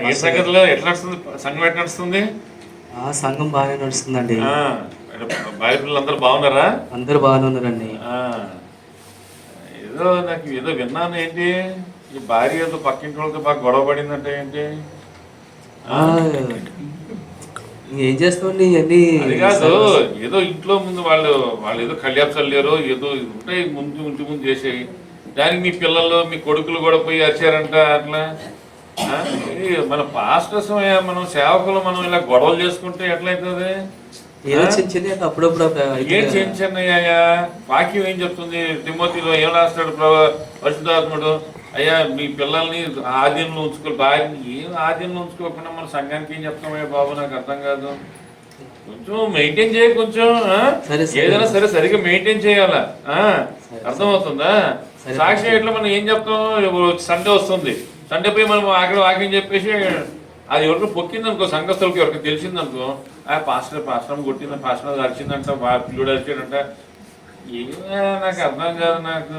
ఏ సంగతిలో ఎట్లా నడుస్తుంది? సంఘం ఎట్లా నడుస్తుంది? సంఘం బాగానే నడుస్తుందండి. భార్య పిల్లలు అందరూ బాగున్నారా? అందరూ బాగానే ఉన్నారండి. ఏదో నాకు ఏదో విన్నాను, ఏంటి ఈ భార్య ఏదో పక్కింటి వాళ్ళతో బాగా గొడవ పడిందంటే ఏంటి? ఏం చేస్తామండి ఇవన్నీ? అది కాదు, ఏదో ఇంట్లో ముందు వాళ్ళు ఏదో కళ్యాణ్ చల్లారు, ఏదో ఉంటాయి ముందు చేసేవి. దానికి మీ పిల్లలు మీ కొడుకులు కూడా పోయి అరిచారంట అట్లా. మన పాస్టర్స్ మనం సేవకులు మనం ఇలా గొడవలు చేసుకుంటే ఎట్లయితుంది? అప్పుడప్పుడు ఏం చిన్నయ్యా, వాక్యం ఏం చెప్తుంది? తిమోతిలో ఏం రాస్తాడు పరిశుద్ధాత్ముడు? అయ్యా మీ పిల్లల్ని ఆధీనంలో ఉంచుకో, భార్యని ఏం ఆధీనంలో ఉంచుకోకుండా మన సంఘానికి ఏం చెప్తామయ్యా బాబు? నాకు అర్థం కాదు. కొంచెం మెయింటైన్ చేయ, కొంచెం ఏదైనా సరే సరిగ్గా మెయింటైన్ చేయాలా. అర్థమవుతుందా? సాక్షి ఎట్లా మనం ఏం చెప్తాం? సండే వస్తుంది, సండే పోయి మనం అక్కడ వాక్యం చెప్పేసి అది ఎవరికి పొక్కింది అనుకో, సంఘస్థులకి ఎవరికి తెలిసిందనుకో, పాస్టర్ కొట్టింది, పాస్టర్ అరిచిందంట, పిల్లుడు అరిచాడంట. ఏమైనా నాకు అర్థం కాదు. నాకు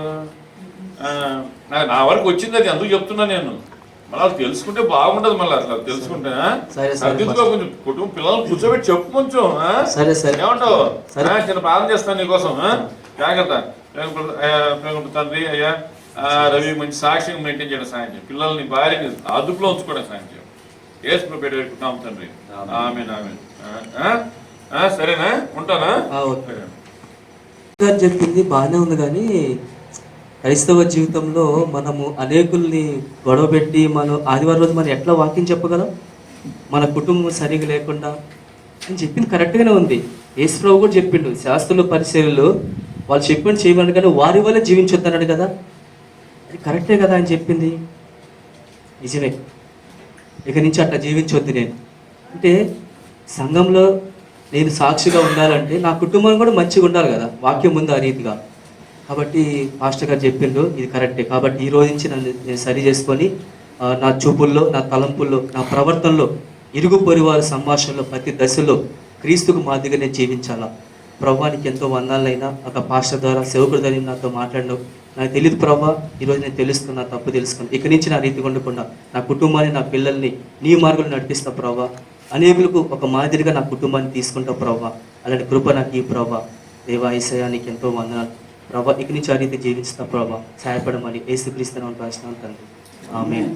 నా వరకు వచ్చింది, అది అందుకు చెప్తున్నా నేను. మళ్ళీ అది తెలుసుకుంటే బాగుంటది. మళ్ళీ అట్లా తెలుసుకుంటే సర్దిద్దుకో, కొంచెం కుటుంబం పిల్లలు కూర్చోబెట్టి చెప్పు కొంచెం. ఏమంటావు? చిన్న ప్రార్థన చేస్తాను నీకోసం. జాగ్రత్త. తండ్రి అయ్యా, రవి మంచి సాక్ష్యం మెయింటైన్ చేయడం సాయం చేయండి. పిల్లల్ని భార్యని అదుపులో ఉంచుకోవడం సాయం చేయండి. ఏసు పెట్టుకుంటాం తండ్రి. ఆమేన్ ఆమేన్. సరేనా, ఉంటానా? చెప్పింది బాగానే ఉంది, కానీ క్రైస్తవ జీవితంలో మనము అనేకుల్ని గొడవ పెట్టి మనం ఆదివారం రోజు మనం ఎట్లా వాక్యం చెప్పగలం? మన కుటుంబం సరిగా లేకుండా అని చెప్పింది కరెక్ట్గానే ఉంది. యేసుప్రభు కూడా చెప్పిండు, శాస్త్రులు పరిచర్యలు వాళ్ళు చెప్పిండు చేయమని, కానీ వారి వల్ల జీవించొద్దన్నాడు కదా. అది కరెక్టే కదా అని చెప్పింది, నిజమే. ఇక నుంచి అట్లా జీవించొద్దు నేను అంటే. సంఘంలో నేను సాక్షిగా ఉండాలంటే నా కుటుంబం కూడా మంచిగా ఉండాలి కదా, వాక్యం ముందు ఆ రీతిగా. కాబట్టి పాస్టర్ గారు చెప్పిండ్రు, ఇది కరెక్టే. కాబట్టి ఈ రోజు నుంచి నేను సరి చేసుకొని నా చూపుల్లో, నా తలంపుల్లో, నా ప్రవర్తనలో, ఇరుగు పొరివారి సంభాషణలో ప్రతి దశలో క్రీస్తుకు మాదిరిగా నేను జీవించాలా. ప్రభువానికి ఎంతో వందాలైనా ఒక పాస్టర్ ద్వారా, సేవకుడి ద్వారా నాతో మాట్లాడినావు. నాకు తెలియదు ప్రభా, ఈరోజు నేను తెలుసుకున్నా, తప్పు తెలుసుకున్నాను. ఇక నుంచి నా రీతి ఉండకుండా నా కుటుంబాన్ని, నా పిల్లల్ని నీ మార్గంలో నడిపిస్తా ప్రభా. అనేకులకు ఒక మాదిరిగా నా కుటుంబాన్ని తీసుకుంటా ప్రభా. అలాంటి కృప నాకు ఈ ప్రభా. దేవా యేసయ్యా, నీకు ఎంతో వందనాలు ప్రభా. ఇక నుంచి ఆ రీతి జీవిస్తా ప్రభా. సహాయపడమని యేసుక్రీస్తు నామములో ప్రార్థిస్తున్నాను తండ్రి. ఆమేన్.